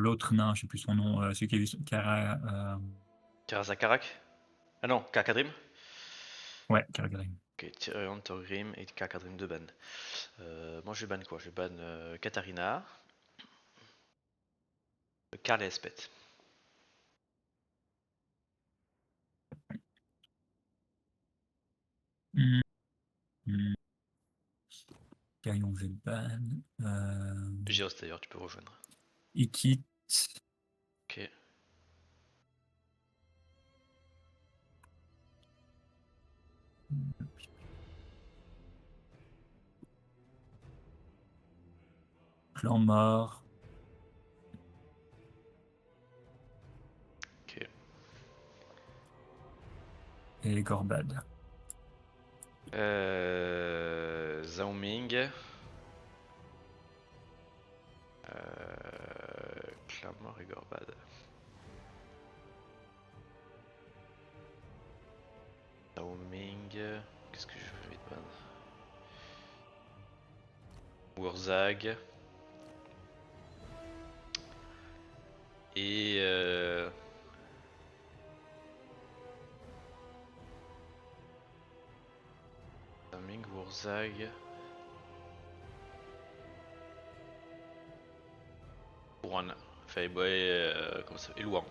l'autre nain, je sais plus son nom, celui qui a vu Kara. Karazakarak. Ah non, Karkadrim. Ouais, Karagrim. Ok, Tyrion, Thorgrim et Karkadrim de ban. Moi je ban quoi? Je ban Katarina, Karl et Espet. Hmm, hmm. Carillon Velban. Géos d'ailleurs, tu peux rejoindre. Ikit. Ok. Clan mort. Ok. Et Gorbad. Zhao Ming. Clamor et Gorbad. Zhao Ming. Qu'est-ce que je vais ban? Wurzag. Et Zhao Ming, Wurzag. Juan. Enfin, comment ça s'appelle? Elouan.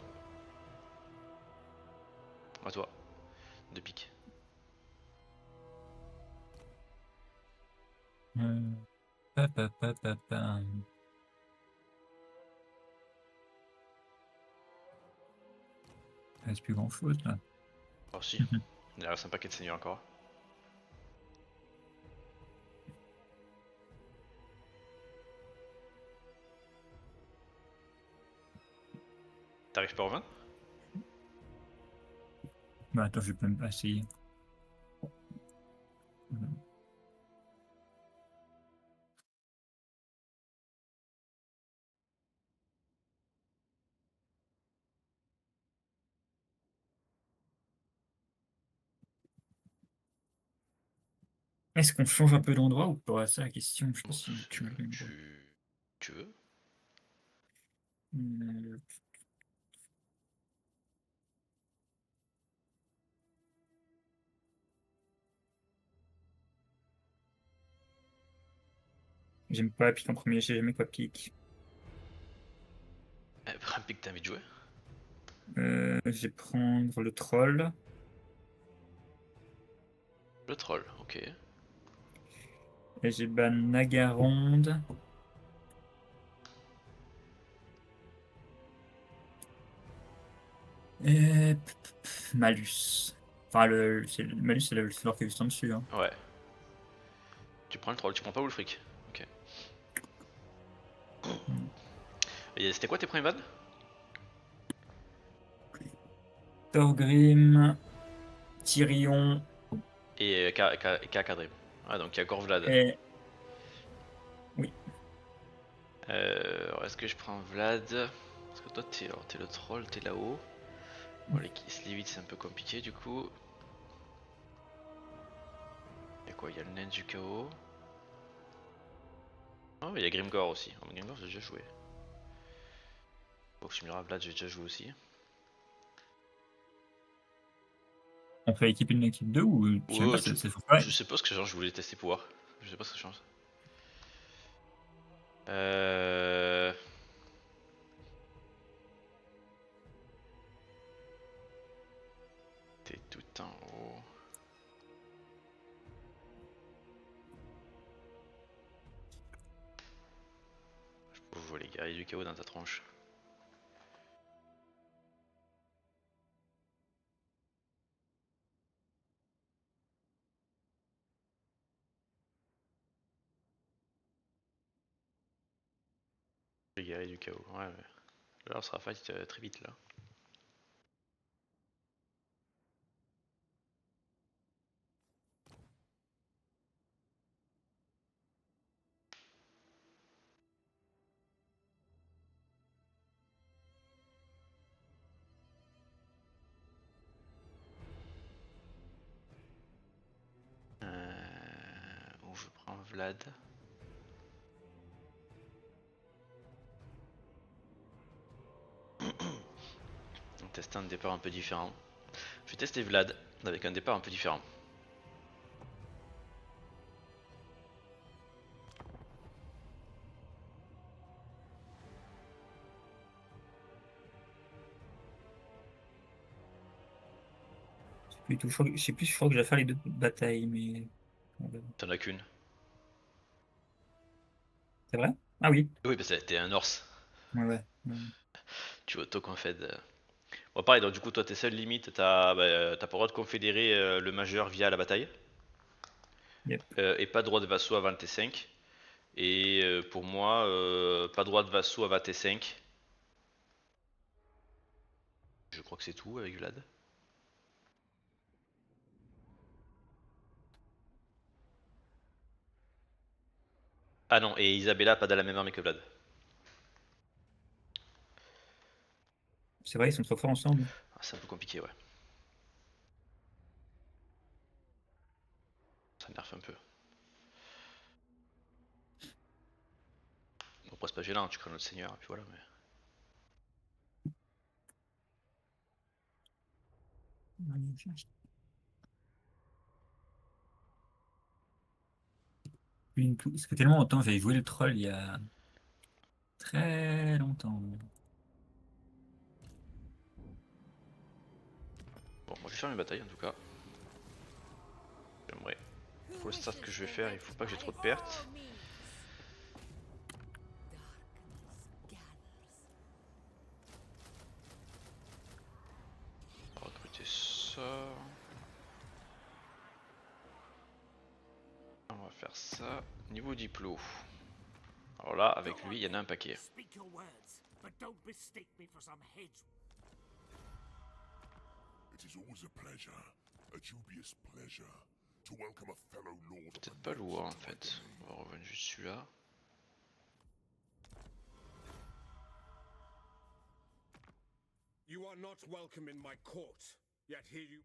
À toi. De pique. Pa, pa, pa, pa, pa. Il reste plus grand chose là. Oh si. Il reste un paquet de seigneurs encore. T'arrives pas à revenir? Bah attends, je vais même pas essayer. Est-ce qu'on change un peu d'endroit ou pas? C'est la question. Je sais pas Bon, si tu me l'as. tu veux? J'aime pas Epic en premier, j'ai jamais quoi pique. Un pic que t'as envie de jouer? Je vais prendre le troll. Le troll, ok. Et j'ai ban Nagaronde. Et Malus. Enfin, le Malus, c'est l'or qui est juste en dessus. Hein. Ouais. Tu prends le troll, tu prends pas Wulfric. Ok. Et c'était quoi tes premiers bans? Thorgrim, Tyrion Et Kakadrim. Ah, donc il y a Gorvlad. et. Oui. Est-ce que je prends Vlad? Parce que toi, t'es le troll, t'es là-haut. Bon, les Slivit, c'est un peu compliqué du coup. Il y a quoi? Il y a le nain du chaos. Oh, il y a Grimgor aussi. Oh, Grimgor, j'ai déjà joué. Oxymira, Vlad, j'ai déjà joué aussi. On fait équipe 1, équipe 2 ou je sais même pas, Ouais, c'est je ouais. sais pas ce que ça change, je voulais tester pouvoir. Je sais pas ce que ça change. Euh... T'es tout en haut. Je peux jouer les guerriers du chaos dans ta tronche. Les guerriers du chaos, ouais, ouais. Là, on sera fight très vite là. Où je prends Vlad. tester un départ un peu différent. Je vais tester Vlad avec un départ un peu différent. Je sais plus, je sais plus, je crois que je vais faire les deux batailles, mais. T'en as qu'une. C'est vrai? Ah oui. Oui, parce que t'es un Norse. Ouais, ouais. Ouais. Tu auto-confèdes. Bon, pareil, donc du coup, toi, tes seules limites, t'as pas le droit de confédérer le majeur via la bataille. Yep. Et pas de droit de vassaux avant le T5. Et pour moi, pas de droit de vassaux avant T5. Je crois que c'est tout avec Vlad. Ah non, et Isabella pas dans la même armée que Vlad. C'est vrai, ils sont trop forts ensemble. Ah, c'est un peu compliqué, ouais. Ça nerf un peu. Bon, c'est pas gênant, tu crées notre seigneur, et puis voilà. Mais... Parce que tellement longtemps, j'avais joué le troll il y a très longtemps. Bon, moi je vais faire mes batailles en tout cas. J'aimerais. Pour le start que je vais faire, il faut pas que j'ai trop de pertes. On va recruter ça. On va faire ça. Niveau diplo. Alors là, avec lui, il y en a un paquet. Speak your words, but don't mistake me for some hedge. It is always a pleasure, a dubious pleasure, to welcome a fellow lord. Peut-être pas loin en fait. On va revenir juste celui-là. You are not welcome in my court, yet here you.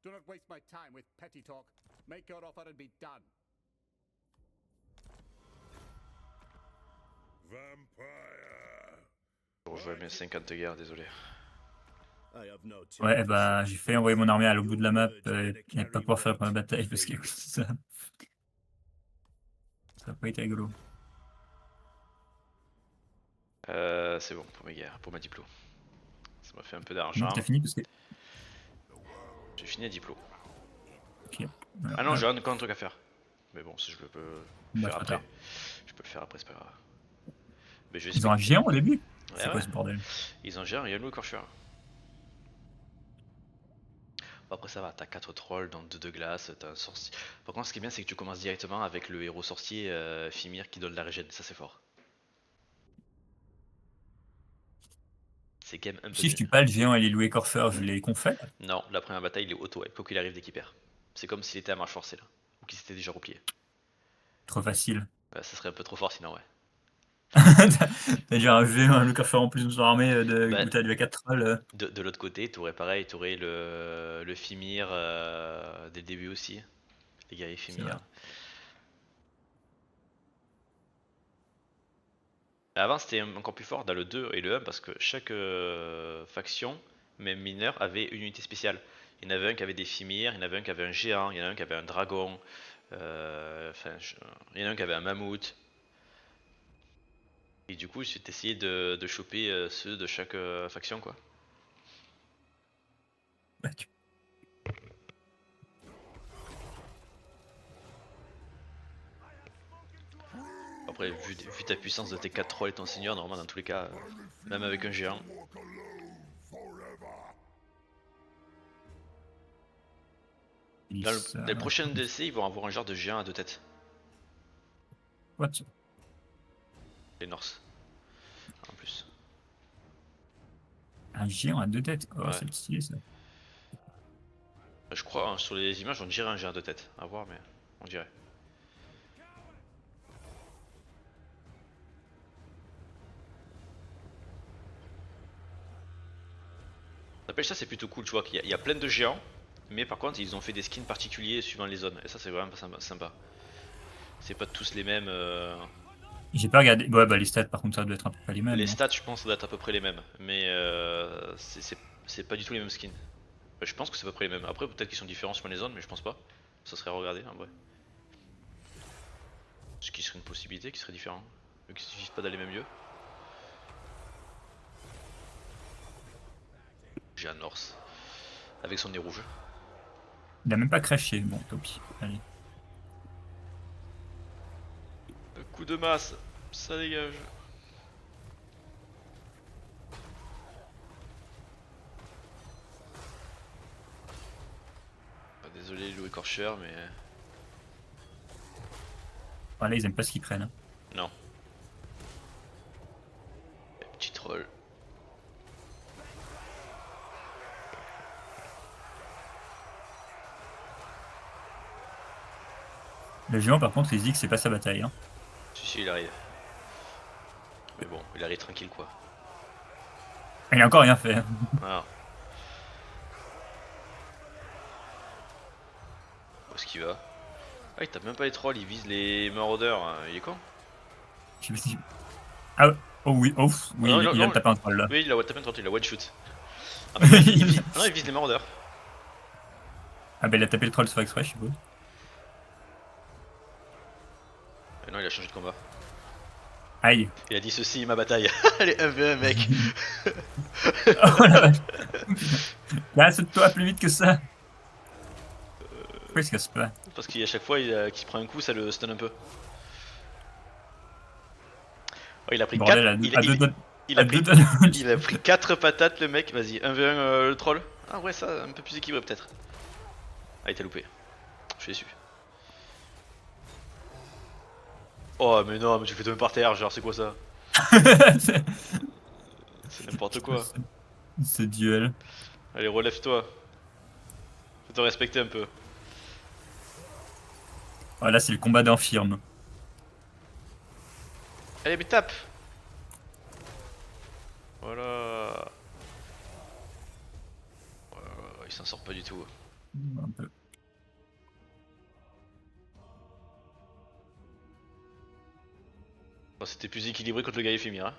Do not waste my time with petty talk. Make your offer and be done. Vampire! Je rejoins mes 50 guerres, désolé. Ouais, bah, j'ai failli envoyer mon armée à l'autre bout de la map et pas pouvoir faire la première bataille parce que ça n'a pas été rigolo. C'est bon pour mes guerres, pour ma diplo. Ça m'a fait un peu Donc d'argent. t'as fini parce que. J'ai fini à diplo. Ok. Alors, Ah non, j'ai encore un truc à faire. Mais bon, si je le peux Bah, faire trop après. tard. Je peux le faire après, c'est pas grave. Mais je vais Ils ont un géant au début? Ouais, C'est quoi ce bordel? Ils ont géré un Yannou écorcheur. Bon, après ça va, t'as 4 trolls dans 2 de glace, t'as un sorcier. Par contre, ce qui est bien, c'est que tu commences directement avec le héros sorcier Fimir qui donne la régène, ça c'est fort. C'est quand même un peu Si je mieux. tue pas le géant et les loups Corfer, je les confère. Non, la première bataille il est auto-wipe, quoi qu'il arrive dès qu'il perd. C'est comme s'il était à marche forcée là, ou qu'il s'était déjà replié. Trop facile. Ça serait un peu trop fort sinon, ouais. T'as déjà un géant, un loup Corfer en plus de son armée Bah, où t'as déjà 4 trolls. de l'autre côté, t'aurais pareil, t'aurais le Fimir dès le début aussi. Les guerriers C'est vrai. Fimir. Avant c'était encore plus fort dans le 2 et le 1 parce que chaque faction, même mineure, avait une unité spéciale. Il y en avait un qui avait des Fimir, il y en avait un qui avait un géant, il y en a un qui avait un dragon, il y en a un qui avait un mammouth. Et du coup j'ai essayé de choper ceux de chaque faction quoi. Bah, Après vu ta puissance de tes 4 trolls et ton seigneur, normalement dans tous les cas, même avec un géant. Walk alone forever. Dans les prochains DLC ils vont avoir un genre de géant à 2 têtes. What? Les Norse. En plus. Un géant à 2 têtes. Oh, Ouais. c'est stylé ça. Je crois hein, sur les images on dirait un géant à 2 têtes. À voir mais on dirait. Ça c'est plutôt cool, tu vois qu'il y a plein de géants, mais par contre ils ont fait des skins particuliers suivant les zones, et ça c'est vraiment sympa. C'est pas tous les mêmes. J'ai pas regardé. Ouais, bah les stats par contre ça doit être un peu pas les mêmes. Les Non stats, je pense, ça doit être à peu près les mêmes, mais c'est pas du tout les mêmes skins. Je pense que c'est à peu près les mêmes. Après, peut-être qu'ils sont différents sur les zones, mais je pense pas. Ça serait à regarder en vrai. Ce qui serait une possibilité, qui serait différent. Vu qu'ils n'utilisent pas dans les mêmes lieux. J'ai un Norse. Avec son nez rouge. Il a même pas craché. Bon, tant pis. Allez. Coup de masse, ça dégage. Ah, désolé, Louis Corcher, mais. Voilà, ils aiment pas ce qu'ils prennent. Hein. Non. Petit troll. Le géant par contre il se dit que c'est pas sa bataille. Hein. Si, il arrive. Mais bon, il arrive tranquille quoi. Il a encore rien fait. Voilà. Où est-ce qu'il va? Ah, il tape même pas les trolls, il vise les maraudeurs. Hein. Il est con? Je me suis dit- Ah oh oui, oh oui, Ah, non, il vient non, de taper un troll là. Oui, il a tapé un troll, il a one shoot. Ah, mais non, il vise les maraudeurs. Ah bah il a tapé le troll sur exprès, je suppose. Mais non, il a changé de combat. Aïe. Il a dit ceci, ma bataille. Allez, 1v1, mec. Oh la vache. Là, saute-toi plus vite que ça. Pourquoi il se casse pas? Parce qu'à chaque fois qu'il prend un coup, ça le stun un peu. Oh, il a pris 4 Bordel, à deux doigts. il À a deux pris doigts de- il a pris 4 patates le mec, vas-y, 1v1 le troll. Ah ouais, ça un peu plus équilibré peut-être. Ah, il t'a loupé. Je suis déçu. Oh mais non, mais tu fais tomber par terre, genre c'est quoi ça? C'est- C'est n'importe quoi. Ce duel. Allez, relève-toi. Faut te respecter un peu. Oh, là, c'est le combat d'infirme. Allez, mais tape. Voilà. Il s'en sort pas du tout. Un peu. Bon, c'était plus équilibré contre le gars éphémère. Hein.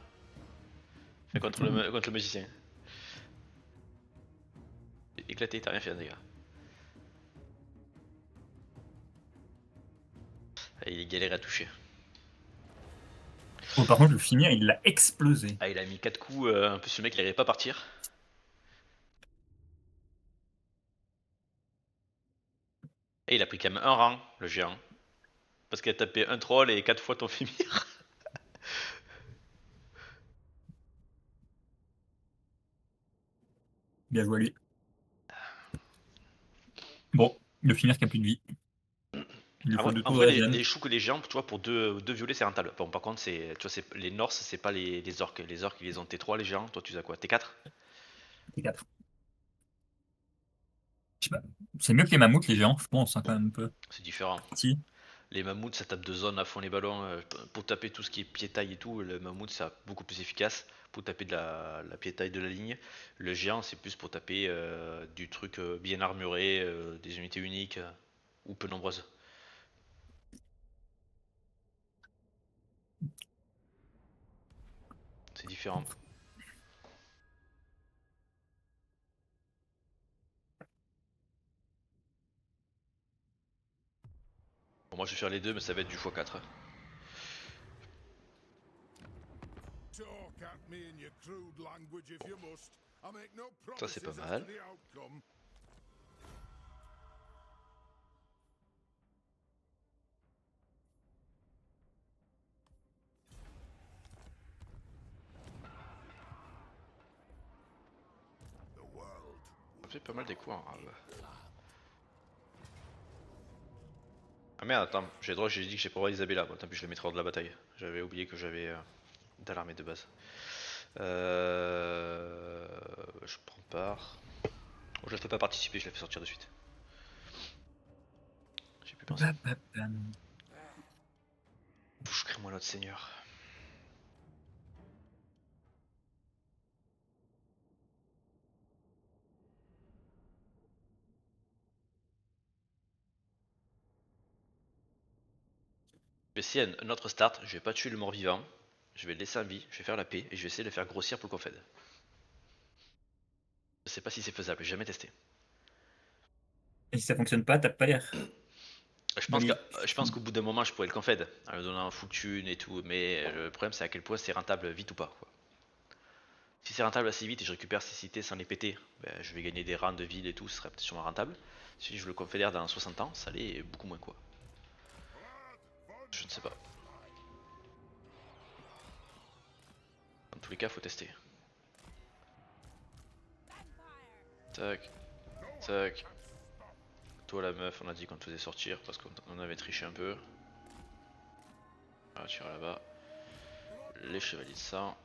Enfin, contre le magicien. Éclaté, t'as rien fait, les gars. Ah, il est galère à toucher. Oh, par contre, le finir, il l'a explosé. Ah, il a mis 4 coups, en plus le mec il arrivait pas à partir. Et il a pris quand même un rang, le géant. Parce qu'il a tapé un troll et 4 fois ton Fimir. Bien joué à lui. Bon, le finir qui a plus de vie. Il lui En faut vrai, deux en tours de vrai, régène. les choux que les géants, tu vois, pour deux violets c'est rentable. Bon, par contre, tu vois, les Norse, c'est pas les orques. Les orques, ils les ont T3, les géants. Toi, tu as quoi? T4? T4. Je sais pas. C'est mieux que les mammouths, les géants, je pense, hein, quand même un peu. C'est différent. Si. Les mammouths, ça tape de zone à fond les ballons. Pour taper tout ce qui est pied-taille et tout, le mammouth, c'est beaucoup plus efficace pour taper de la pied-taille de la ligne. Le géant, c'est plus pour taper du truc bien armuré, des unités uniques ou peu nombreuses. C'est différent. Bon, moi, je vais faire les deux, mais ça va être du x4. Hein. Talk at me in your crude language if you must. I make no Ça, c'est promises pas as mal. to the outcome. The world Ça fait pas mal des coups en rave. Ah merde, attends, j'ai droit, j'ai dit que j'ai pas Isabella. Bon, tant pis, je le mettrai hors de la bataille. J'avais oublié que j'avais dans l'armée de base. Je prends part. Bon, je la fais pas participer, je la fais sortir de suite. J'ai plus pensé. Bouche-crée-moi notre seigneur. vais essayer un autre start, je vais pas tuer le mort-vivant, je vais le laisser en vie, je vais faire la paix et je vais essayer de le faire grossir pour le confed. Je sais pas si c'est faisable, j'ai jamais testé. Et si ça fonctionne pas, t'as pas l'air. Je pense qu'au bout d'un moment je pourrais le confed, en lui donnant full thune et tout, mais le problème c'est à quel point c'est rentable vite ou pas. Quoi. Si c'est rentable assez vite et je récupère ces cités sans les péter, ben, je vais gagner des rangs de ville et tout, ce serait peut-être sûrement rentable. Si je le confédère dans 60 ans, ça l'est beaucoup moins quoi. Je ne sais pas. Dans tous les cas, faut tester. Tac, tac. Toi la meuf, on a dit qu'on te faisait sortir parce qu'on avait triché un peu. Ah, tu iras là-bas. Les chevaliers de sang.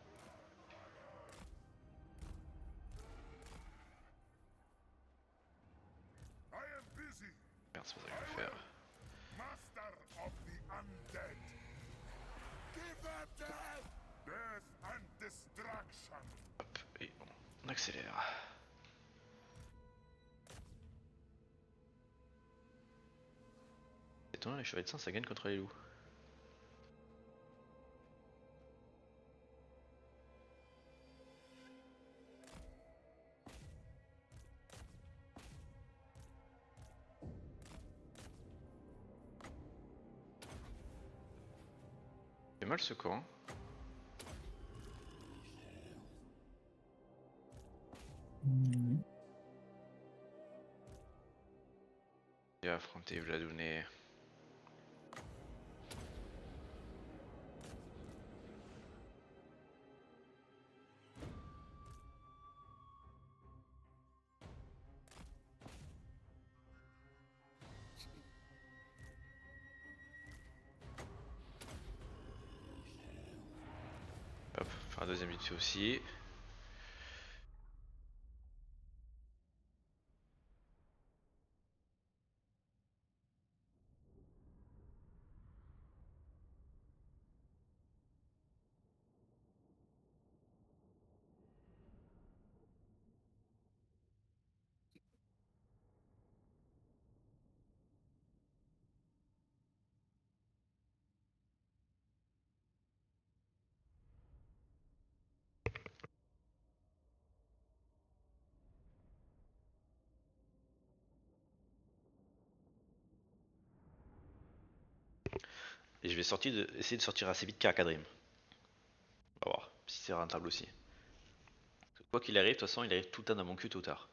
I am busy, Merde, c'est pas ça que je vais faire. master of the undead. Give them death and destruction. Hop, et on accélère. C'est étonnant, les chevaliers de sang ça gagne contre les loups. C'est mal ce camp. Il a affronté Vladouné. Hop, faire un deuxième vite fait aussi. Et je vais essayer de sortir assez vite Karakadrim. On va voir si c'est rentable aussi. Quoi qu'il arrive, de toute façon, il arrive tout le temps dans mon cul tôt ou tard.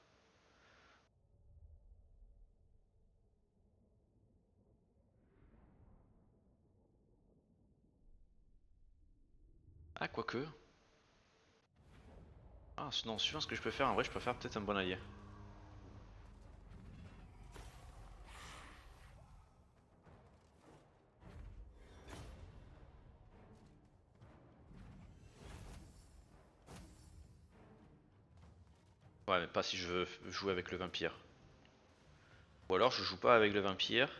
Ah, quoique. Ah, non, suivant ce que je peux faire, en vrai, je peux faire peut-être un bon allié. Ouais, mais pas si je veux jouer avec le vampire. Ou alors, je joue pas avec le vampire.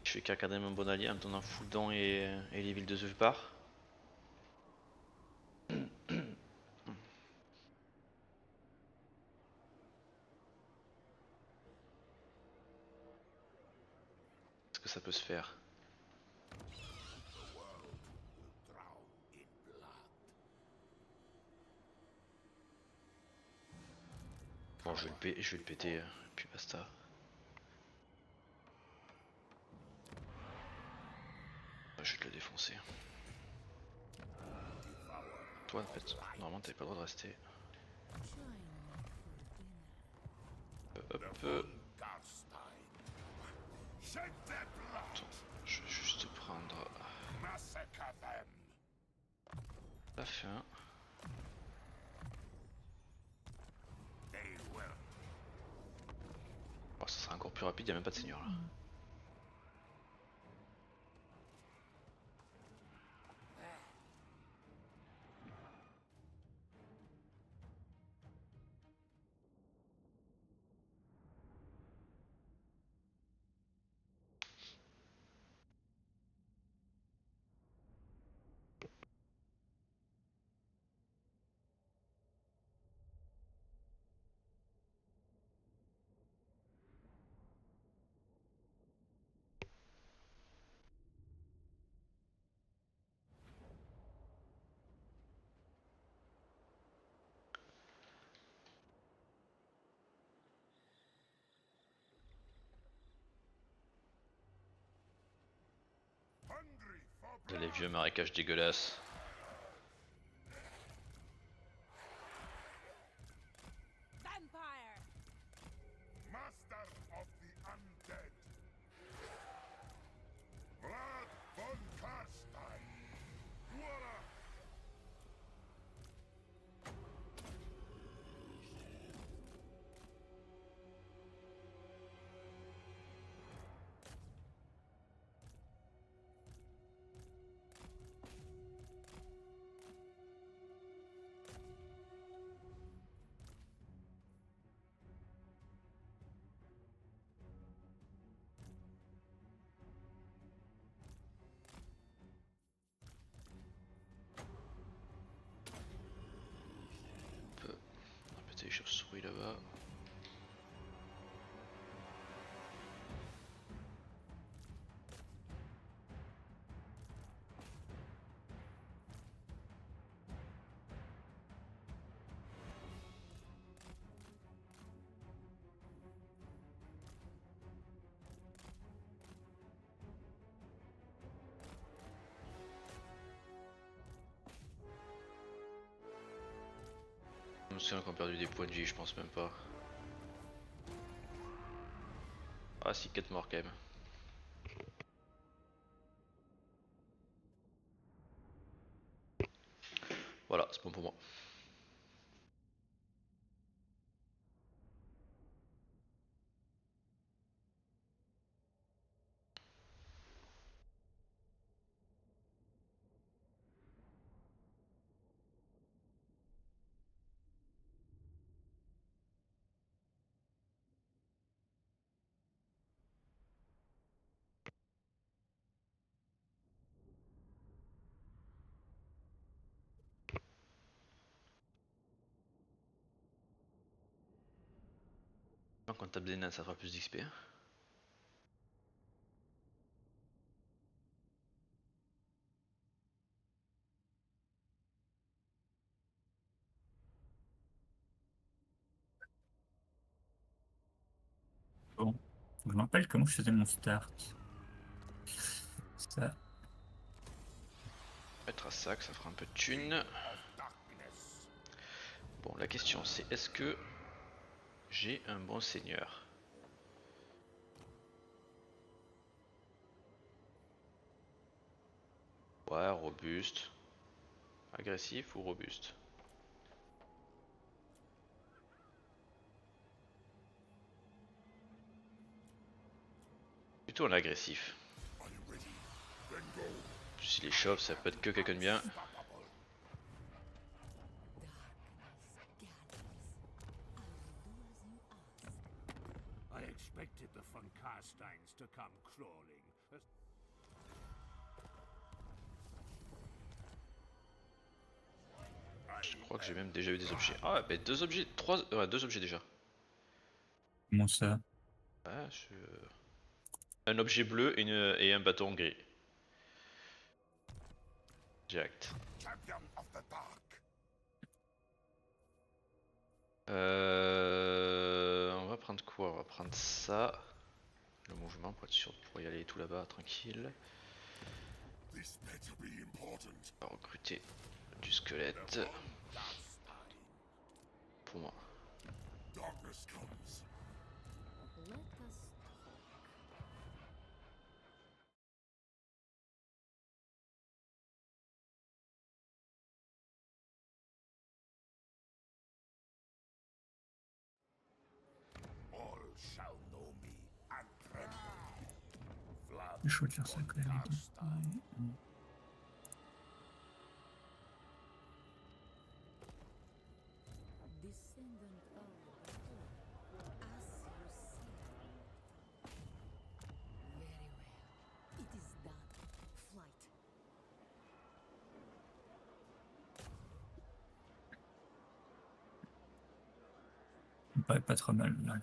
Je fais Karakadrim un bon allié en me donnant full dent et les villes de Zufbar. Est-ce que ça peut se faire? Bon, je vais le péter, et puis basta. Je vais te le défoncer. Toi, en fait, normalement, t'avais pas le droit de rester. Hop. Shed their blood, Attends, je vais juste prendre massacre them. la fin. They will. Oh, ça sera encore plus rapide, y'a même pas de seigneur là. Les vieux marécages dégueulasses. Vampire! Master of the undead. Vlad von Karstein. Voila! On va péter les chauves-souris là-bas. Je me souviens qu'on a perdu des points de vie, je pense même pas. Ah si, 4 morts quand même. Voilà, c'est bon pour moi. Quand on tape des nains, ça fera plus d'XP. Bon. Je me rappelle comment je faisais mon start. Ça. Mettre à sac, ça fera un peu de thunes. Darkness. Bon, la question c'est est-ce que j'ai un bon seigneur? Ouais, robuste. Agressif ou robuste? Plutôt un agressif. Are you ready? Then go. S'il est chauve, ça peut être que quelqu'un de bien. Unstoppable. I expected the von Karsteins to come crawling. Je crois que j'ai même déjà eu des objets. Ah, bah deux objets, deux objets déjà. Comment ça? Ouais, un objet bleu et un bâton gris. Direct. Champion of the dark. On va prendre quoi? On va prendre ça. Le mouvement pour être sûr de pouvoir y aller tout là-bas tranquille. This better be important. On va recruter du squelette Karstein. pour moi. Darkness comes. Let us All shall know me and tremble. Vlad C'est chaud de faire ça von quand même. Karstein. descendant of the Lord, as you see. Very well. It is done. Flight. Ça me paraît pas trop mal. Là.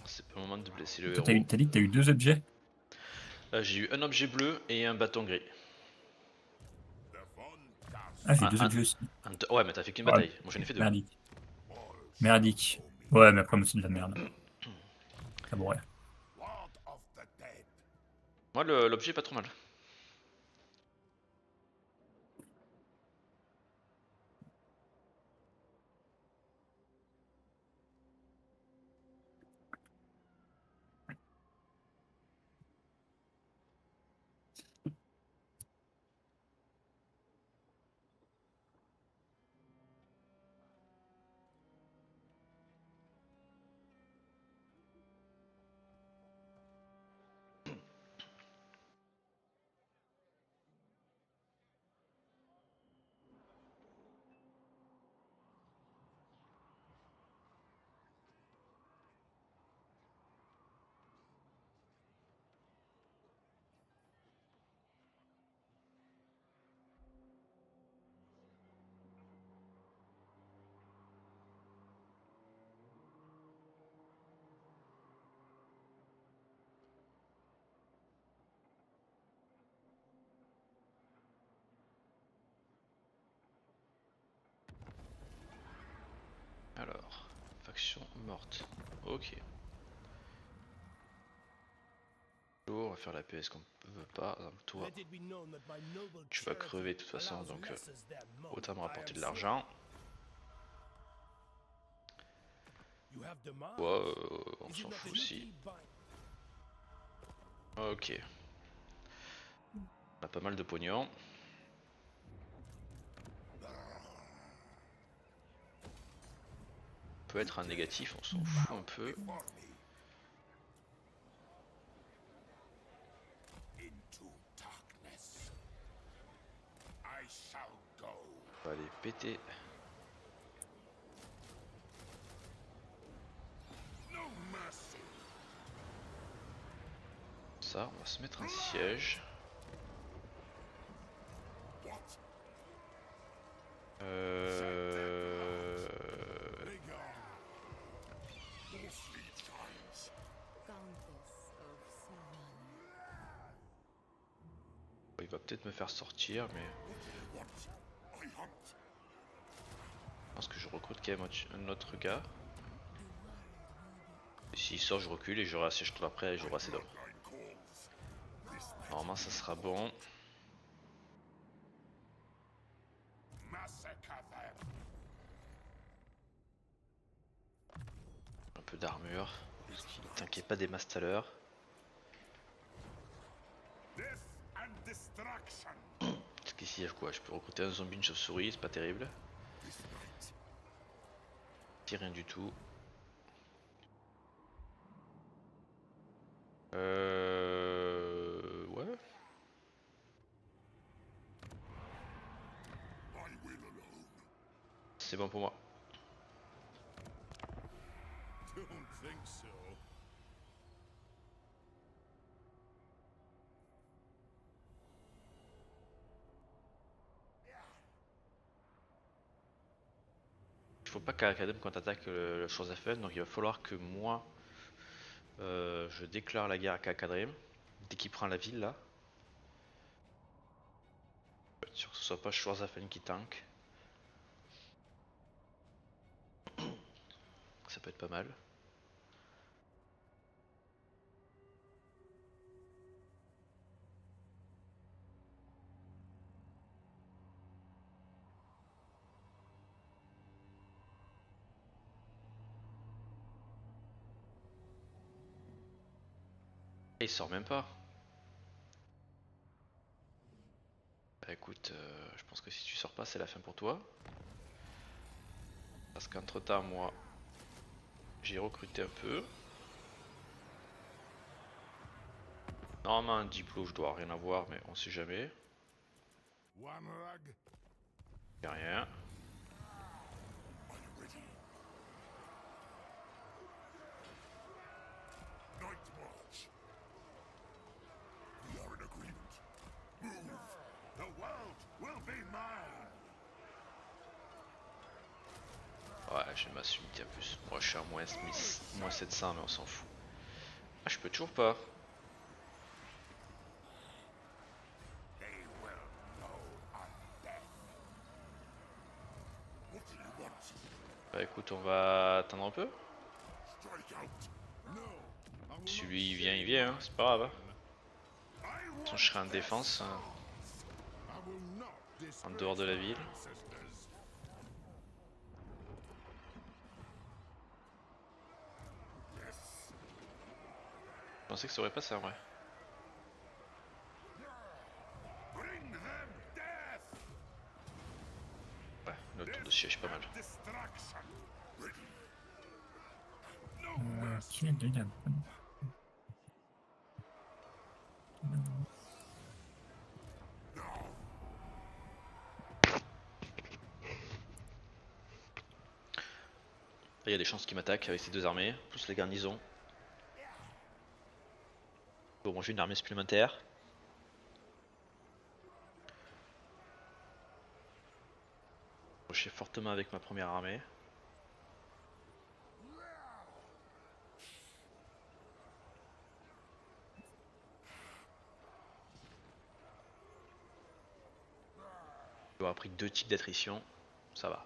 C'est pas le moment de blesser le Toi, héros. t'as dit que t'as eu 2 objets? J'ai eu un objet bleu et un bâton gris. The von Karstein. Ah, j'ai Ah, 2 ah. objets aussi. Ouais, mais t'as fait qu'une Ouais. bataille. Moi j'en ai fait deux. Merdique. All Merdique. shall know me. Ouais, mais après, moi, c'est de la merde. Ah bon, ouais. Lord of the dead. Moi l'objet est pas trop mal. Action morte. Ok. On va faire la PS qu'on veut pas dans le toit. Tu vas crever de toute façon, donc autant me rapporter de l'argent. Ouais, on s'en fout aussi. Ok. On a pas mal de pognon. Peut être un négatif, on s'en fout un peu. Into darkness. I shall go. On va aller péter. No mercy. Ça, on va se mettre un siège. What? Ghostly times. Countess of Sylvania. Il va peut-être me faire sortir, mais What? I hunt. je pense que je recrute quand même un autre gars. Et s'il sort, je recule et j'aurai assez, je trouve après, j'aurai assez d'hommes. Line calls. This Normalement, ça sera bon. massacre them. Un peu d'armure. T'inquiète pas des masses tout à l'heure. Death and destruction. Parce qu'ici, il y a quoi? Je peux recruter un zombie, une chauve-souris, c'est pas terrible. This night. C'est rien du tout. Ouais. I will alone. C'est bon pour moi. Don't think so. Il faut pas qu'Academ contre-attaque le Chorzaphen, donc il va falloir que moi je déclare la guerre à Kakadrim dès qu'il prend la ville là. Faut être sûr que ce soit pas Chorzaphen qui tank. Ça peut être pas mal. Et il sort même pas. Bah écoute, je pense que si tu sors pas, c'est la fin pour toi. Parce qu'entre temps, moi, j'ai recruté un peu. Normalement, un diplôme, je dois rien avoir, mais on sait jamais. One rag. Y'a rien. Ready. Night march. We are in agreement. Move. The world will be mine. Ouais, j'ai ma unité en plus. Moi, je suis à moins 700, mais on s'en fout. Ah, je peux toujours pas. They will know our death. What do you want? Bah écoute, on va attendre un peu. Strike out. No. I will Si not lui share il vient, hein, c'est pas grave. Hein. I De toute façon, want je serai en their défense souls. I will not en dehors de la disgrace ville. our ancestors. Yes. Je pensais que ça aurait passé en vrai. Bring them death. Ouais, notre tour de siège pas mal. Destruction. Ready. No mercy. Qui est le gars? Là, il y a des chances qu'il m'attaque avec ces deux armées, plus la garnison. Bon, moi j'ai une armée supplémentaire. Je suis fortement avec ma première armée. Je dois avoir pris 2 types d'attrition, ça va.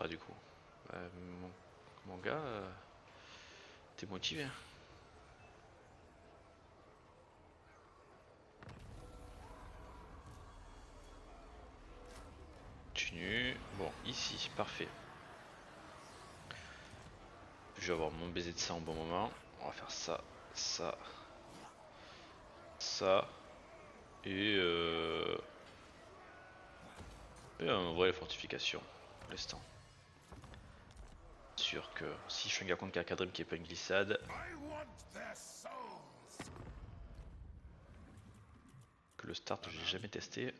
du coup? Mon gars, t'es motivé? Continue. Bon, ici, parfait. Je vais avoir mon baiser de sang au bon moment. On va faire ça, ça, ça. Et en vrai, fortification pour l'instant. Sûr que si je suis un gars contre Carcadrim qui est pas une glissade, I want their souls. que le start j'ai jamais testé,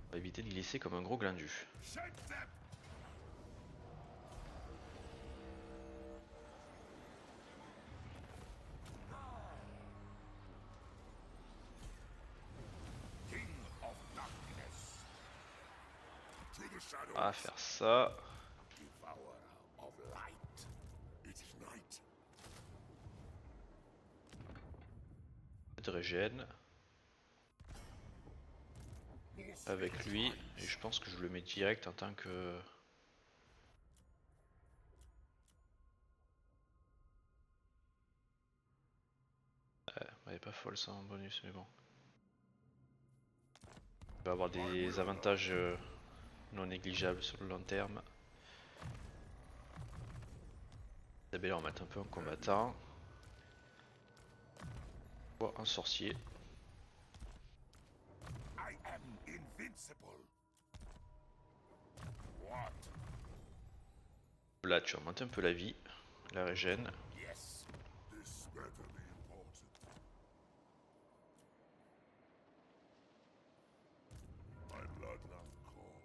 on va éviter de glisser comme un gros glindu. Shake them. King of darkness, To the shadows. On va faire ça. devourer of light. It's night. De régène avec lui, et je pense que je le mets direct en tant que. Elle est pas folle ça en bonus, mais bon. Il va avoir des avantages non négligeables sur le long terme. Isabelle, on va mettre un peu en combattant. Oh, un sorcier. I am invincible. What? Là, tu augmentes un peu la vie, la régène. Yes. This better be important. My blood now calls.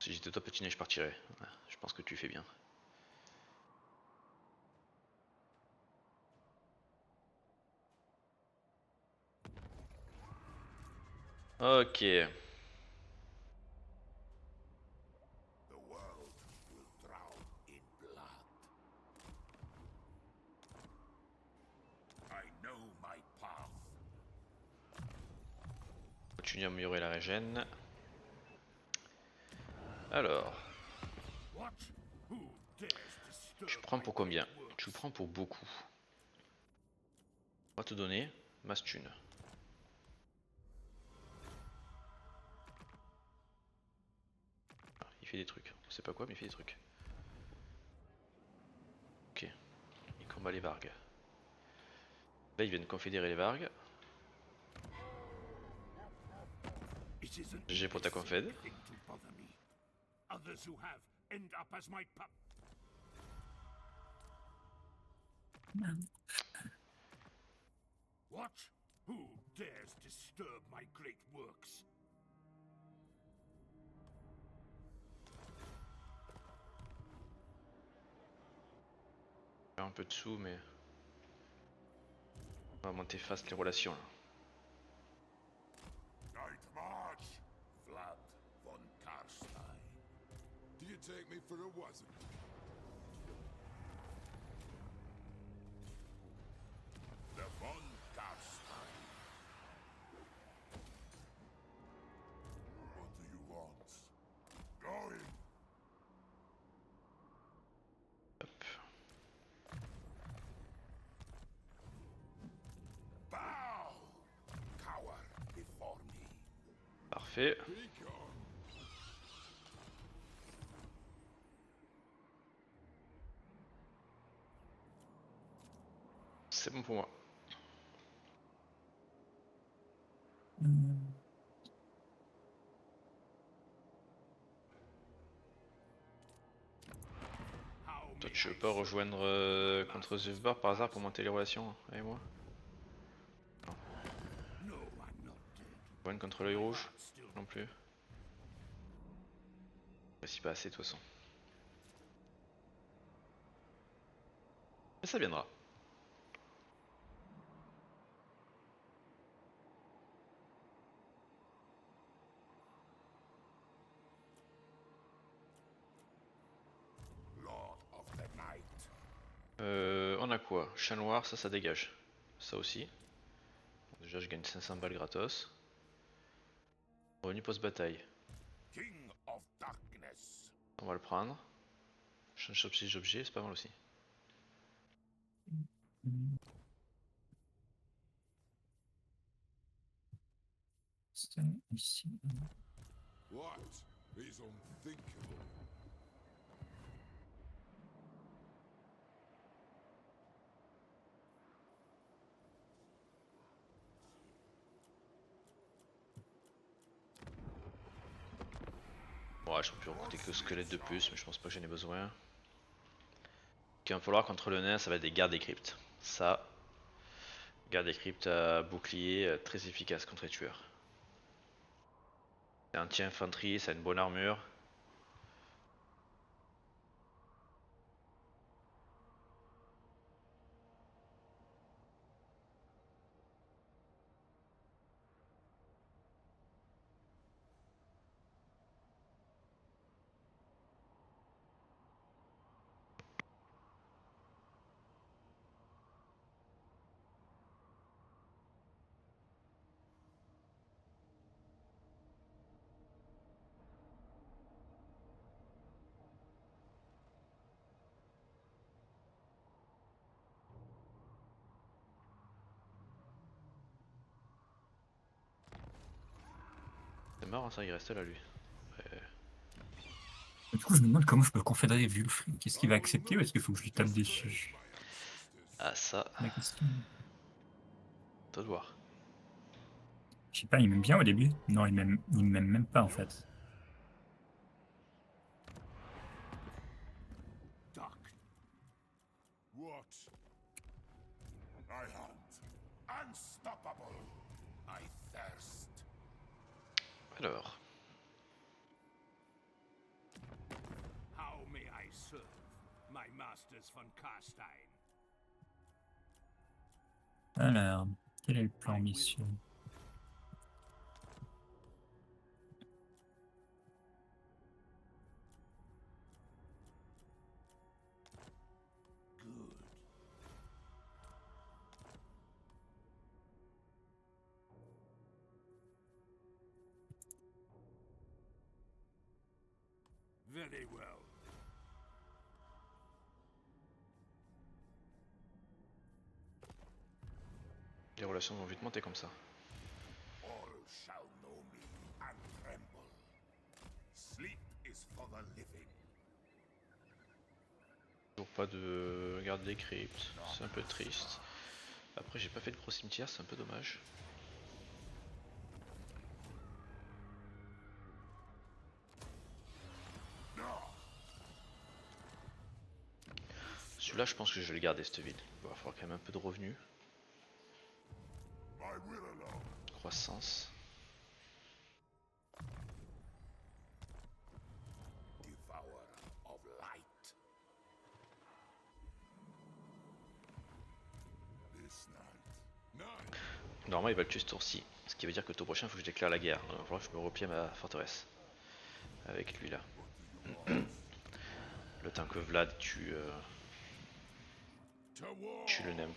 Si j'étais toi patiné, je partirais. Ouais, je pense que tu fais bien. Ok. The world will drown in blood. I know my path. Continue à améliorer la régène. Alors, What? Who dares disturb tu prends my pour combien? great works? Tu prends pour beaucoup. On va te donner Mastune. Ah, il fait des trucs. On sait pas quoi, mais il fait des trucs. Ok. Il combat les Vargs. Là, ils viennent confédérer les Vargs. It is an GG pour ta confède. imbecile thing to bother me. Others who have end up as my pup. What? Who dares disturb my great works? Faire un peu de sous, mais on va monter fast les relations là. Night march! Vlad von Karstein. Do you take me for a wazoo? The von Karstein. What do you want? Going! Hop. Bow! Cower before me. Parfait. Be gone! C'est bon pour moi. Toi, tu veux pas rejoindre contre Zufbar par hasard pour monter les relations avec moi? No, I'm not dead. Rejoindre contre l'œil rouge? Heart still Non plus. Si pas assez de toute façon. Mais ça viendra. Lord of the Night. On a quoi? Chat noir, ça dégage. Ça aussi. Bon, déjà, je gagne 500 balles gratos. Revenu post-bataille. King of Darkness. On va le prendre. Change objet, c'est pas mal aussi. C'est ici. What is unthinkable? Bon, je peux plus recruter que squelette de plus, mais je pense pas que j'en ai besoin. Ce qu'il va me falloir contre le nain, ça va être des gardes des cryptes. Ça, garde des cryptes à bouclier, très efficace contre les tueurs. C'est anti-infanterie, ça a une bonne armure. C'est marrant ça, il reste là lui. Du coup, je me demande comment je peux confédérer Wulfric. Qu'est-ce qu'il va accepter ou est-ce qu'il faut que je lui tape dessus? Ah ça, La question. toi de voir. Je sais pas, il m'aime bien au début. Non, il m'aime même pas en fait. dark. What? I hunt. Unstoppable. I thirst. Alors, How may I serve my masters von Karstein? Alors, quel est le plan mission? Good. Very well. les relations vont vite monter comme ça. All shall know me and tremble. Sleep is for the living. Toujours pas de garde des cryptes, c'est un peu triste. Après j'ai pas fait de gros cimetière, c'est un peu dommage. Celui-là je pense que je vais le garder cette ville. Il va falloir quand même un peu de revenus. My will alone. Croissance. Devourer of light. This night. Night. Normalement il va le tuer ce tour-ci. Ce qui veut dire que le tour prochain il faut que je déclare la guerre. Donc il va falloir que je me replie à ma forteresse. Avec lui là. Le temps que Vlad tue To war. le nem.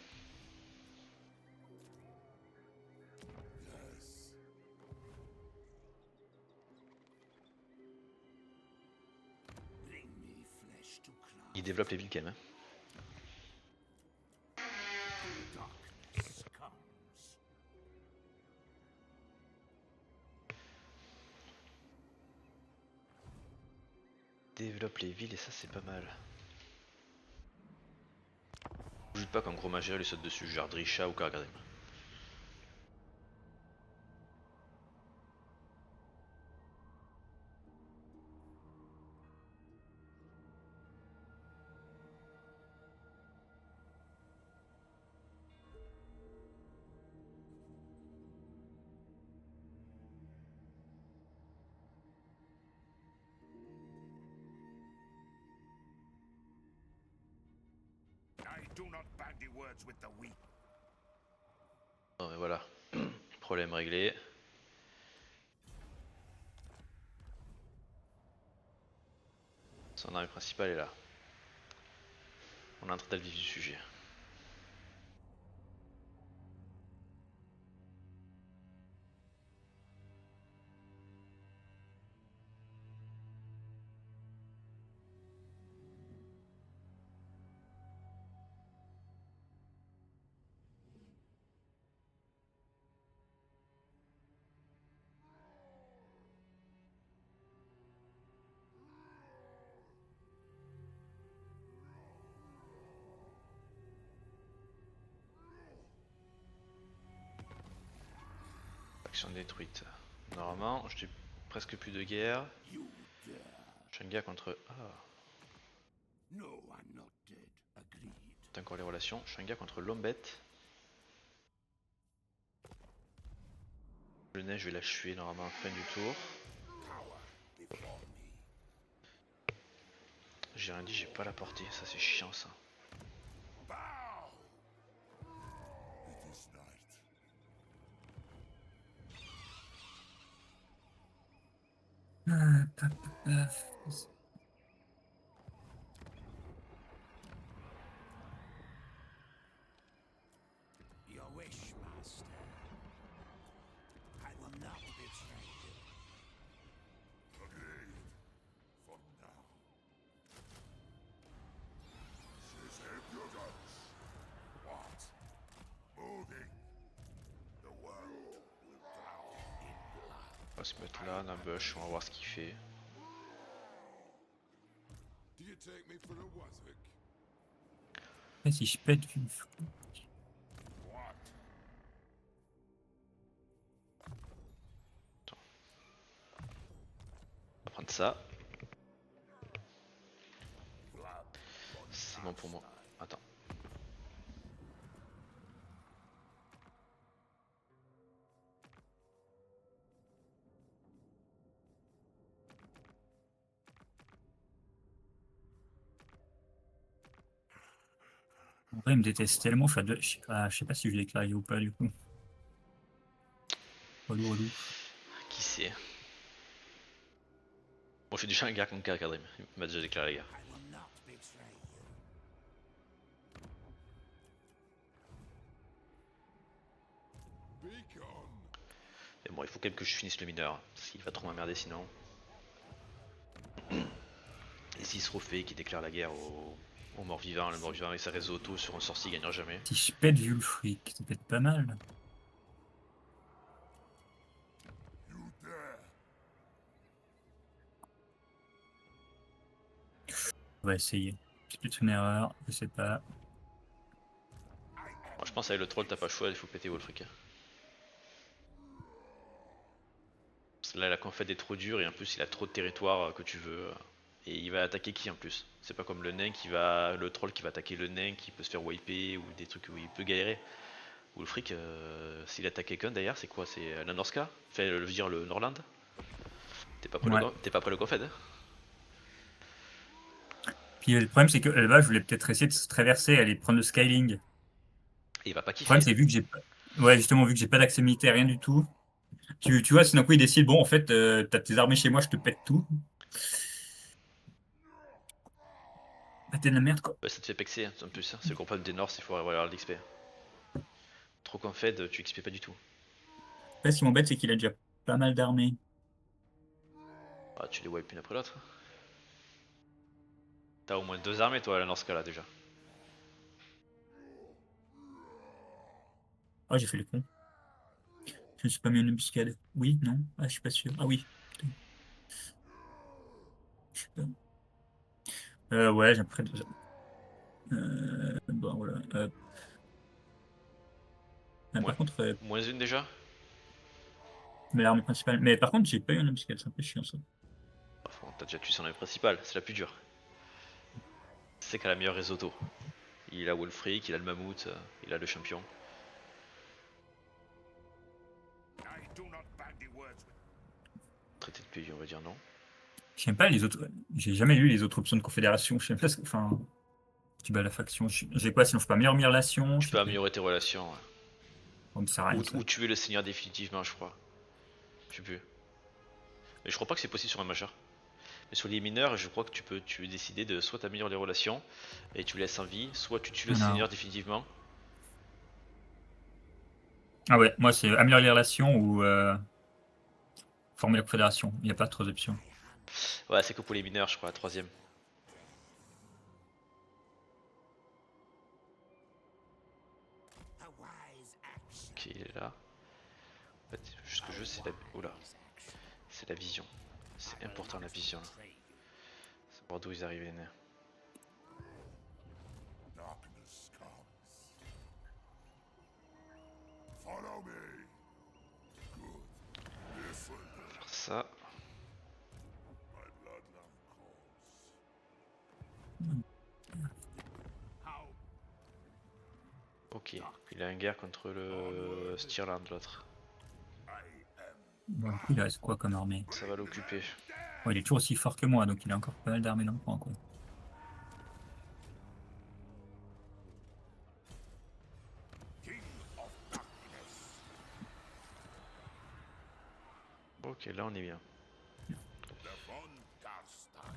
Yes. Bring me flesh to cloud. Il développe les villes quand même. Darkness comes. Développe les villes et ça c'est pas mal. Joue pas quand Gros Magia lui saute dessus, genre Drisha ou Kargrim. do not bandy words with the weak. Non mais voilà, problème réglé. Son arme principale est là. On est en train d'aller vif du sujet. Action détruite. Normalement, je n'ai presque plus de guerre. Je suis en guerre contre... Ah, No, I'm not dead. Agreed. t'as encore les relations. Je suis en guerre contre l'Ombette. Le neige, je vais la tuer normalement à la fin du tour. J'ai rien dit, j'ai pas la portée. Ça c'est chiant ça. It is night. Your wish, master. I will not betray you. Agreed. For now. She's impudent. What? Moving. The world will drown in blood. On va se mettre là, Nabush, on va voir ce qu'il fait. Do you take me for a wazzock? Et si je pète une What? On va prendre ça. C'est bon pour moi. Attends. En vrai, il me déteste tellement, je sais pas si je l'ai clarifié ou pas du coup. Relou, relou. Qui c'est? Bon, je suis déjà en guerre contre Karakadrim. Il m'a déjà déclaré la guerre. I will not betray you. Beacon! Et bon, il faut quand même que je finisse le mineur. Parce qu'il va trop m'emmerder sinon. Et s'il se refait, qu'il déclare la guerre au mort-vivant, le mort-vivant avec sa réseau auto sur un sorcier, il gagnera jamais. Si je pète Wulfric, ça peut être pas mal. You dare! On va essayer. C'est peut-être une erreur, je sais pas. Bon, je pense qu'avec le troll, t'as pas le choix, il faut péter Wolfric. Parce que là, la confète est trop dure et en plus, il a trop de territoire que tu veux. Et il va attaquer qui en plus? C'est pas comme le nain qui va. Le troll qui va attaquer le nain qui peut se faire wiper ou des trucs où il peut galérer. Wolfric, s'il attaque quelqu'un d'ailleurs, c'est quoi? C'est la Norska? Enfin, je veux dire le Norland? T'es pas prêt Ouais. t'es pas prêt le confède? Puis le problème, c'est que là, je voulais peut-être essayer de se traverser, aller prendre le Skyling. Et il va pas Le kiffer. problème, c'est vu que j'ai pas. Ouais, justement, vu que j'ai pas d'accès militaire, rien du tout. Tu vois, si d'un coup il décide, bon, en fait, t'as tes armées chez moi, je te pète tout. Bah, t'es de la merde, quoi. Ouais, ça te fait pexer en plus, hein. C'est le gros problème des Norse, il faut avoir l'XP. Trop confède, tu XP pas du tout. Après, ce qui m'embête, c'est qu'il a déjà pas mal d'armées. Ah, tu les wipes une après l'autre. T'as au moins 2 armées toi à la Norska là déjà. Oh, j'ai fait le con. Je me suis pas mis une embuscade. Oui, non? Ah, je suis pas sûr. Ah oui. Putain. Je sais pas. Ouais, j'ai près de. Bon, voilà. Ouais. Par contre, Moins une déjà? mais l'armée principale. Mais par contre, j'ai pas eu une embuscade, c'est un peu chiant ça. Enfin, t'as déjà tué son armée principale, c'est la plus dure. C'est qu'elle a la meilleure risotto. Il a Wolfric, il a le mammouth, il a le champion. I do not bandy words with Traité de pays, on va dire non. Je sais pas les autres. J'ai jamais lu les autres options de confédération. Je sais pas ce que. Enfin. Tu bats la faction. J'ai quoi sinon je peux améliorer mes relations? Tu peux améliorer tes relations, ouais. Bon, ça sert à rien, ça. Ou tuer le seigneur définitivement, je crois. Je sais plus. Mais je crois pas que c'est possible sur un majeur. Mais sur les mineurs, je crois que tu peux décider de soit t'améliorer les relations et tu le laisses en vie, soit tu tues le Alors. seigneur définitivement. Ah ouais, moi c'est améliorer les relations ou former la confédération. Il n'y a pas trop d'options. Ouais, c'est que pour les mineurs, je crois, la troisième. A wise action. Ok, il est là. En fait, ce que je veux, c'est la... Oula. C'est la vision. C'est important la vision là. Savoir d'où ils arrivent les nains. Darkness comes. Follow me. Good. Listen. Faire ça. My bloodline calls. How Ok. Il a une guerre contre le Stirland l'autre. Bon, il reste quoi comme armée? Ça va l'occuper. Ouais, il est toujours aussi fort que moi, donc il a encore pas mal d'armées dans le coin, quoi. King of darkness. Ok, là on est bien. The von Karstein.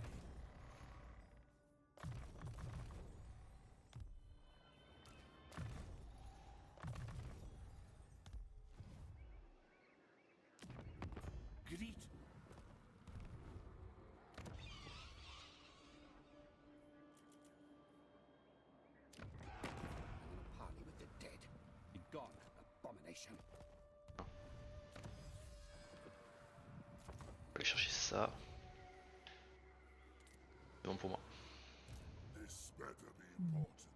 Greet. Parley with the dead. Be gone, abomination. On va aller chercher ça. C'est bon pour moi. This better be important.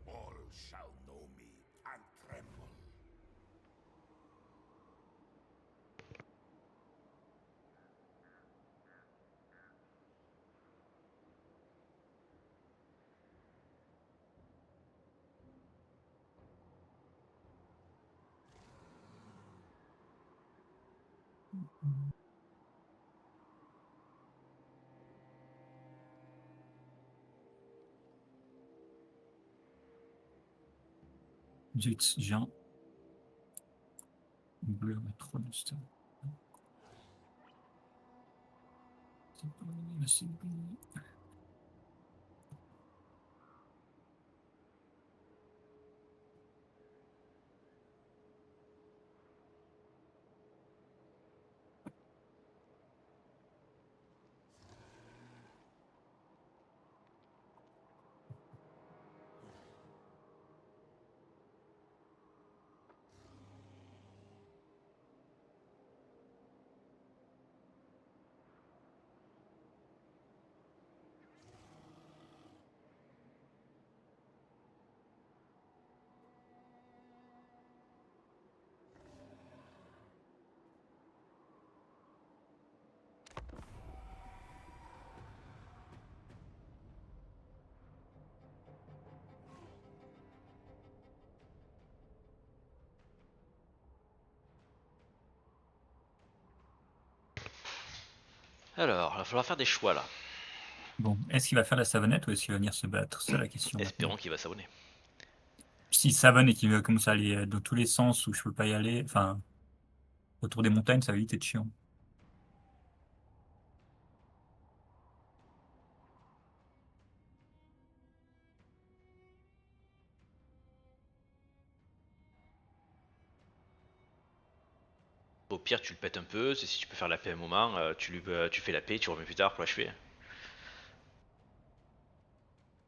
All shall know me and tremble. Zut, j'ai un bleu, mais trop de stuff. C'est pas la cible. Alors, il va falloir faire des choix là. Bon, est-ce qu'il va faire la savonnette ou est-ce qu'il va venir se battre? C'est ça la question. Espérons qu'il va s'abonner. Si savonne et qu'il va commencer à aller dans tous les sens où je peux pas y aller, enfin, autour des montagnes, ça va vite être chiant. Au pire, tu le pètes un peu. Si tu peux faire la paix un moment, tu fais la paix, tu reviens plus tard pour l'achever.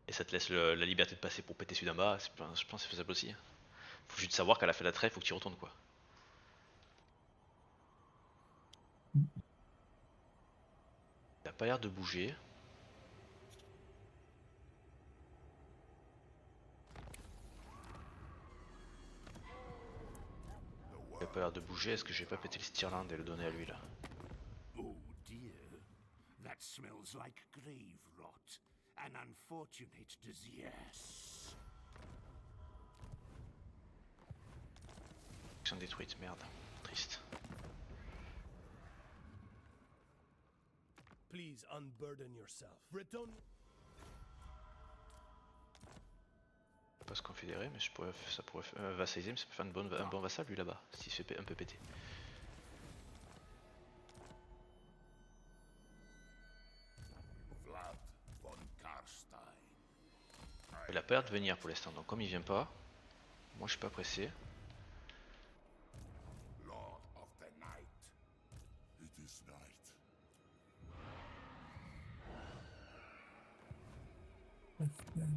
Et ça te laisse la liberté de passer pour péter celui d'en bas. Je pense que c'est faisable aussi. Faut juste savoir qu'à la fin de la trêve, faut que tu y retournes quoi. Il a pas l'air de bouger. Il a pas l'air de bouger. Est-ce que je vais pas péter le Stirland et le donner à lui là? Oh dear. That smells like grave rot. An unfortunate disease. Action détruite, merde. Triste. Please unburden yourself. Breton. Pas se confédérer, mais ça pourrait vassaliser, mais ça peut faire un bon vassal lui là-bas, s'il se fait un peu péter. Vlad von Karstein. Il a pas l'air de venir pour l'instant, donc comme il vient pas, moi je suis pas pressé. Lord of the Night. It is night.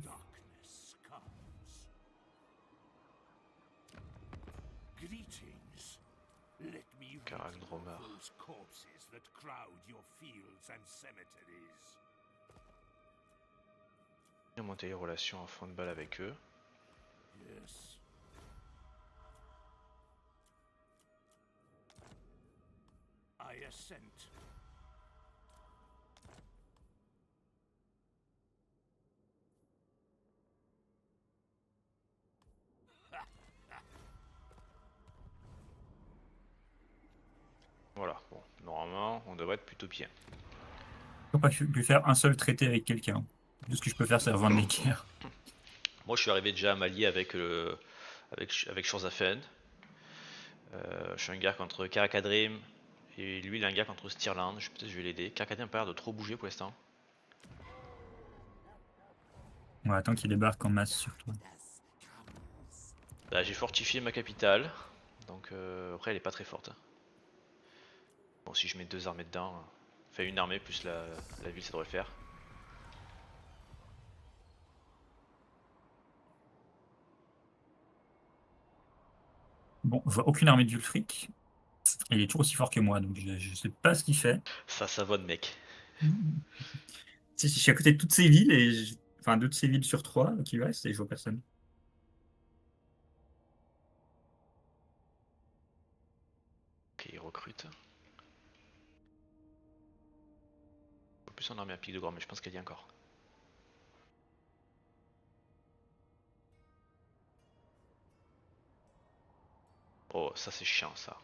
Darkness comes. Greetings. Let me rid Karak you Dromar. of those corpses that crowd your fields and cemeteries. J'ai monté les relations en fond de balle avec eux. Yes. I assent. Voilà, bon, normalement on devrait être plutôt bien. Je peux pas pu faire un seul traité avec quelqu'un. Tout ce que je peux faire, c'est revendre mes guerres. Moi je suis arrivé déjà à m'allier avec Shorzafen. Je suis en guerre contre Karakadrim et lui il est en guerre contre Stirland. Peut-être je vais l'aider. Karakadrim a pas l'air de trop bouger pour l'instant. On attend qu'il débarque en masse sur toi. Là j'ai fortifié ma capitale. Donc après elle est pas très forte. Bon si je mets 2 armées dedans, enfin une armée plus la ville ça devrait le faire. Bon, je vois aucune armée de Wulfric. Et il est toujours aussi fort que moi, donc je sais pas ce qu'il fait. Ça savonne mec. Si, je suis à côté de toutes ces villes, enfin 2 de ces villes sur 3 qui lui restent, et je vois personne. Ok il recrute. En plus on a armée à pic de grand mais je pense qu'elle y est encore. Oh ça c'est chiant ça.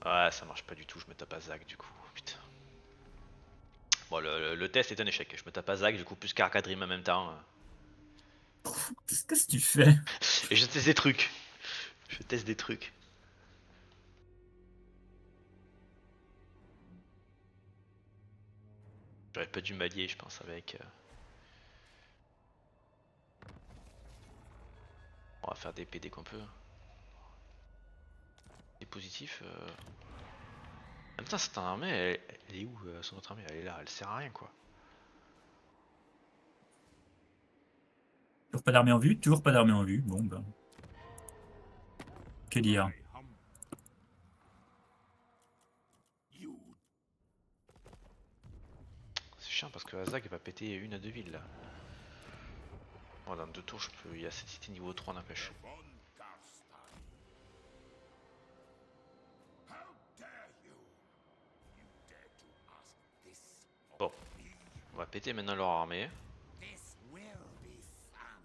Ouais ça marche pas du tout, je me tape à Zag du coup, putain. Bon le test est un échec, je me tape à Zag du coup plus Karakadrim en même temps. Qu'est-ce que tu fais? Et je teste des trucs. Je teste des trucs. J'aurais pas dû m'allier je pense avec... On va faire des PD qu'on peut. Des positifs. En même temps cette armée elle est où son autre armée? Elle est là, elle sert à rien quoi. Toujours pas d'armée en vue, toujours pas d'armée en vue. Bon ben. Que dire? You C'est chiant parce que Azag va péter une à 2 villes là. Bon, dans 2 tours je peux... Il y a cette cité niveau 3 n'empêche. Von Karstein. How dare you? You dare to ask this of Bon. me? On va péter maintenant leur armée. This will be fun.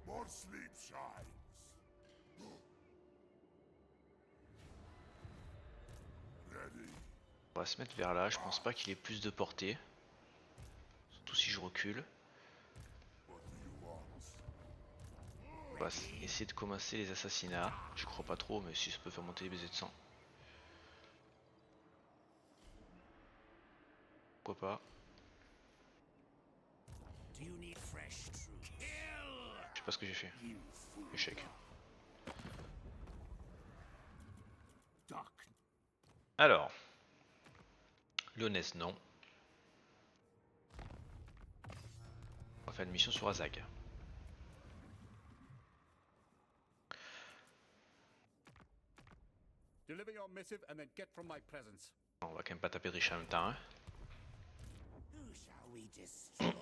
More sleep shines. Ready. On va se mettre vers là, je pense pas qu'il ait plus de portée. Surtout si je recule. What do you want? On va essayer de commencer les assassinats. Je crois pas trop, mais si ça peut faire monter les baisers de sang. Pourquoi pas. do you need fresh troops? Je sais pas ce que j'ai fait. Échec. Dark. Alors. Lyonnaise, non. On va faire une mission sur Azag. Deliver your missive and then get from my presence. On va quand même pas taper de riche en même temps. Hein. Who shall we destroy?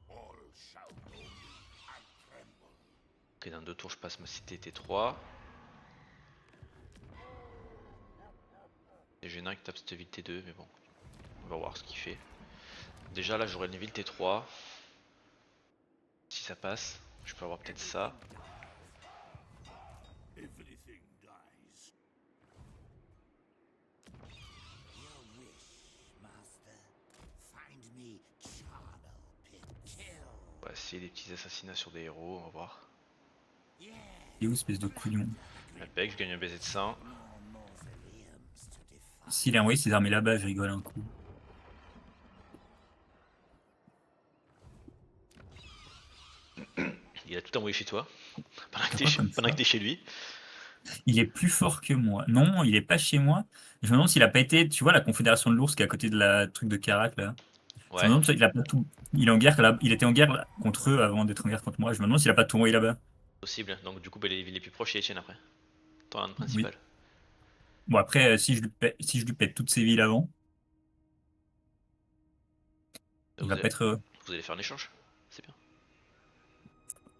All shall know me and tremble. Ok, dans 2 tours je passe ma cité T3. C'est gênant qu'il tape cette ville T2, mais bon. On va voir ce qu'il fait. Déjà là j'aurai une ville T3. Si ça passe, je peux avoir peut-être ça. essayer des petits assassinats sur des héros, on va voir. Et où, espèce de couillon. Impec, je gagne un baiser de sang. S'il a envoyé ses armées là-bas, je rigole un coup. Il a tout envoyé chez toi. Pendant que T'as t'es quoi chez, comme pendant que ça t'es chez lui. Il est plus fort que moi. Non, il est pas chez moi. Je me demande s'il a pas été, tu vois, la Confédération de l'Ours qui est à côté de la truc de Karak là. Je me Ouais, demande s'il a pas tout. Il est en guerre là. Il était en guerre là, contre eux avant d'être en guerre contre moi. Je me demande s'il a pas tout envoyé là-bas. possible. Donc du coup, bah, les villes les plus proches, il y a Etienne après. Ton arme Oui. principale. Bon après, si je lui pète toutes ces villes avant, Là, il va pas être heureux. vous allez faire un échange. C'est bien.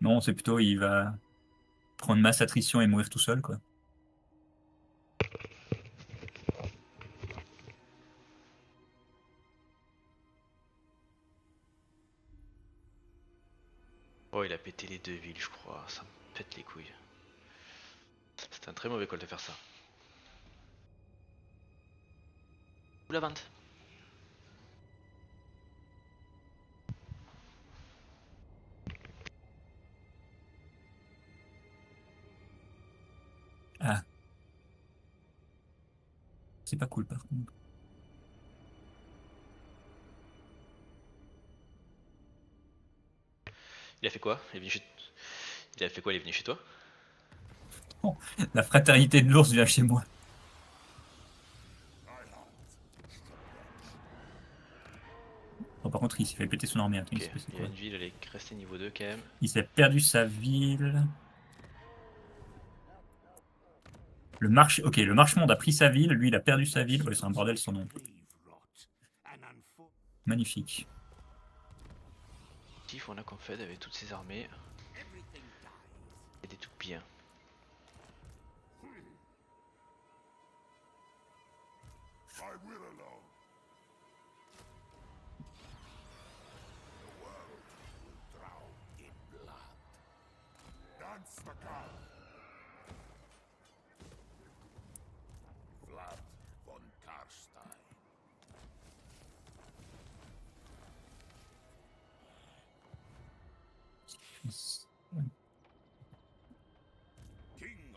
Non, c'est plutôt il va prendre masse attrition et mourir tout seul quoi. Oh, il a pété les 2 villes, je crois. Ça me pète les couilles. C'est un très mauvais call de faire ça. Ou la vente. Ah, c'est pas cool par contre. Il a fait quoi? Il a fait quoi? Il est venu chez toi? La fraternité de l'ours vient chez moi. Bon, par contre, il s'est fait péter son armée. Attends, il Ok, s'est passé il y a quoi une ville, elle est restée niveau 2 quand même. Il s'est perdu sa ville. Le marche, ok, le marche-monde a pris sa ville. Lui, il a perdu sa ville. Ouais, c'est un bordel son nom. Grave rot. And Magnifique. On a qu'on fait avec toutes ses armées. everything dies. Et des tout bien. I will alone. The world will drown in blood. Dance macabre. Vlad von Karstein. King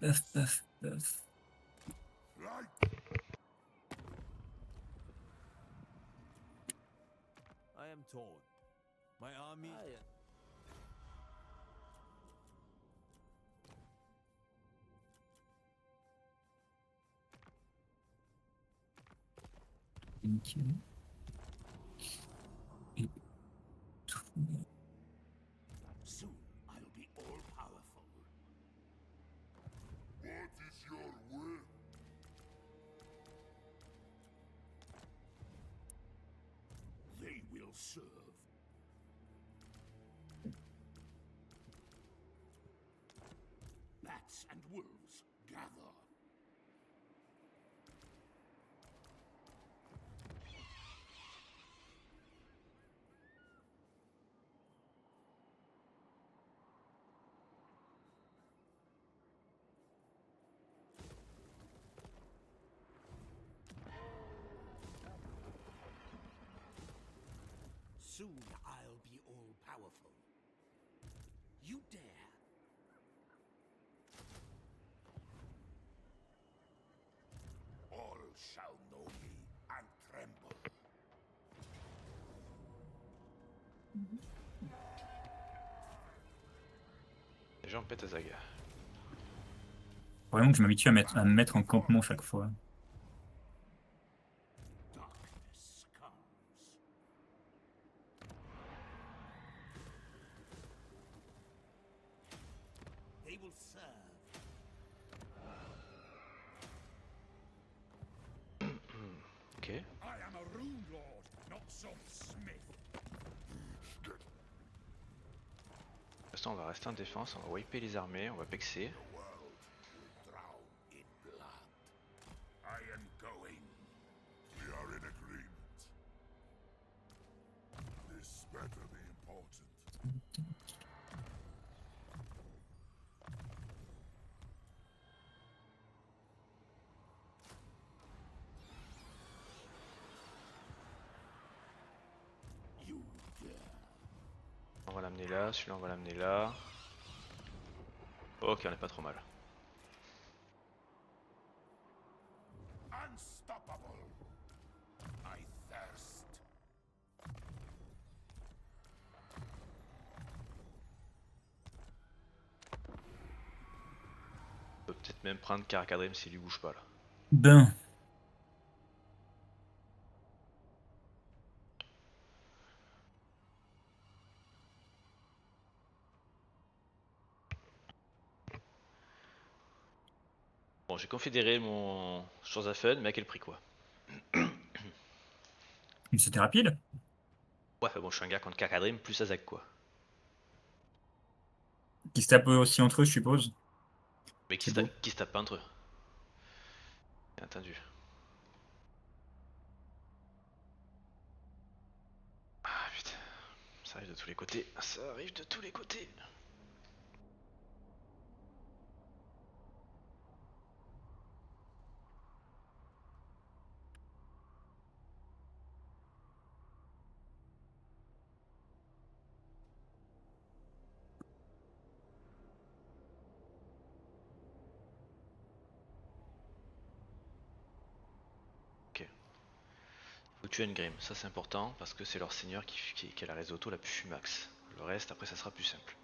Paf, paf, paf. Light. I am torn. My army. Nickel. Et tout. Soon I'll be all powerful. What is your will? They will serve. Bats and wolves, gather. Soon I'll be all powerful. You dare? All shall know me and tremble. Les gens pètent à Zaga. Faut vraiment que je m'habitue à me mettre en campement chaque fois. Darkness comes. They will serve. Ok. I am a rune lord, not some smith. Pour l'instant, on va rester en défense, on va wiper les armées, on va pexer. The world will drown in blood. I am going. We are in agreement. This better be important. You dare? va l'amener là, celui-là on va l'amener là. Ok, on est pas trop mal. Unstoppable. I thirst. On peut peut-être même prendre Karakadrim s'il lui bouge pas là. Ben. Bon, j'ai confédéré mon chose à fun, mais à quel prix quoi? C'était rapide. Ouais, bon, je suis un gars contre Karakadrim plus Azak quoi. Qui se tapent aussi entre eux, je suppose. Mais C'est beau. qui se tape pas entre eux. Bien entendu. Ah putain, ça arrive de tous les côtés, ça arrive de tous les côtés. Ok. Faut tuer Ngrim, ça c'est important parce que c'est leur seigneur qui a la raise auto la plus fumax. Le reste après ça sera plus simple.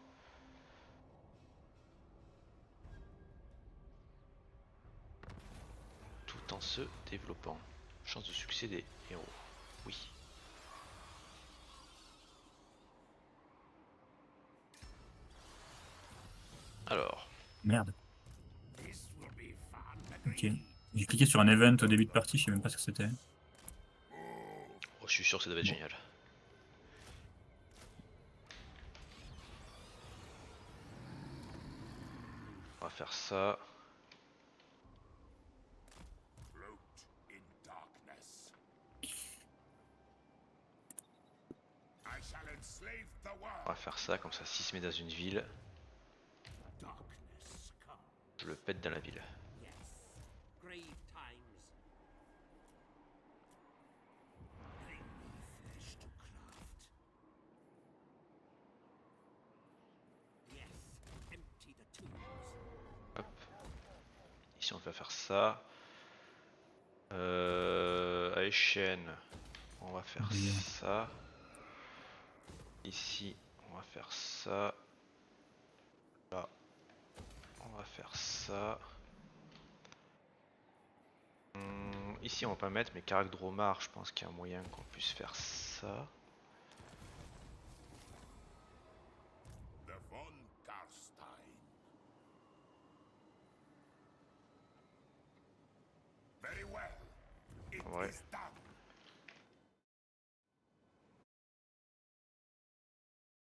Tout en se développant. Chance de succès des héros. Oui. Alors, Merde. This will be fun. Ok. J'ai cliqué sur un event au début de partie, je sais même pas ce que c'était. oh, je suis sûr que ça devait être Bon. génial. On va faire ça. Float in darkness. I shall enslave the On world. va faire ça, comme ça s'il se met dans une ville, Darkness come. je le pète dans la ville. Yes. Grave times. Bring me flesh to craft. Yes. Empty the tombs. Hop. Ici on va faire ça. À échelle, on va faire Oui. ça. Ici, on va faire ça. Là, on va faire ça. Ici, on va pas mettre, mais Karak Dromar, je pense qu'il y a un moyen qu'on puisse faire ça. The von Karstein. Very well. It Ouais. is done.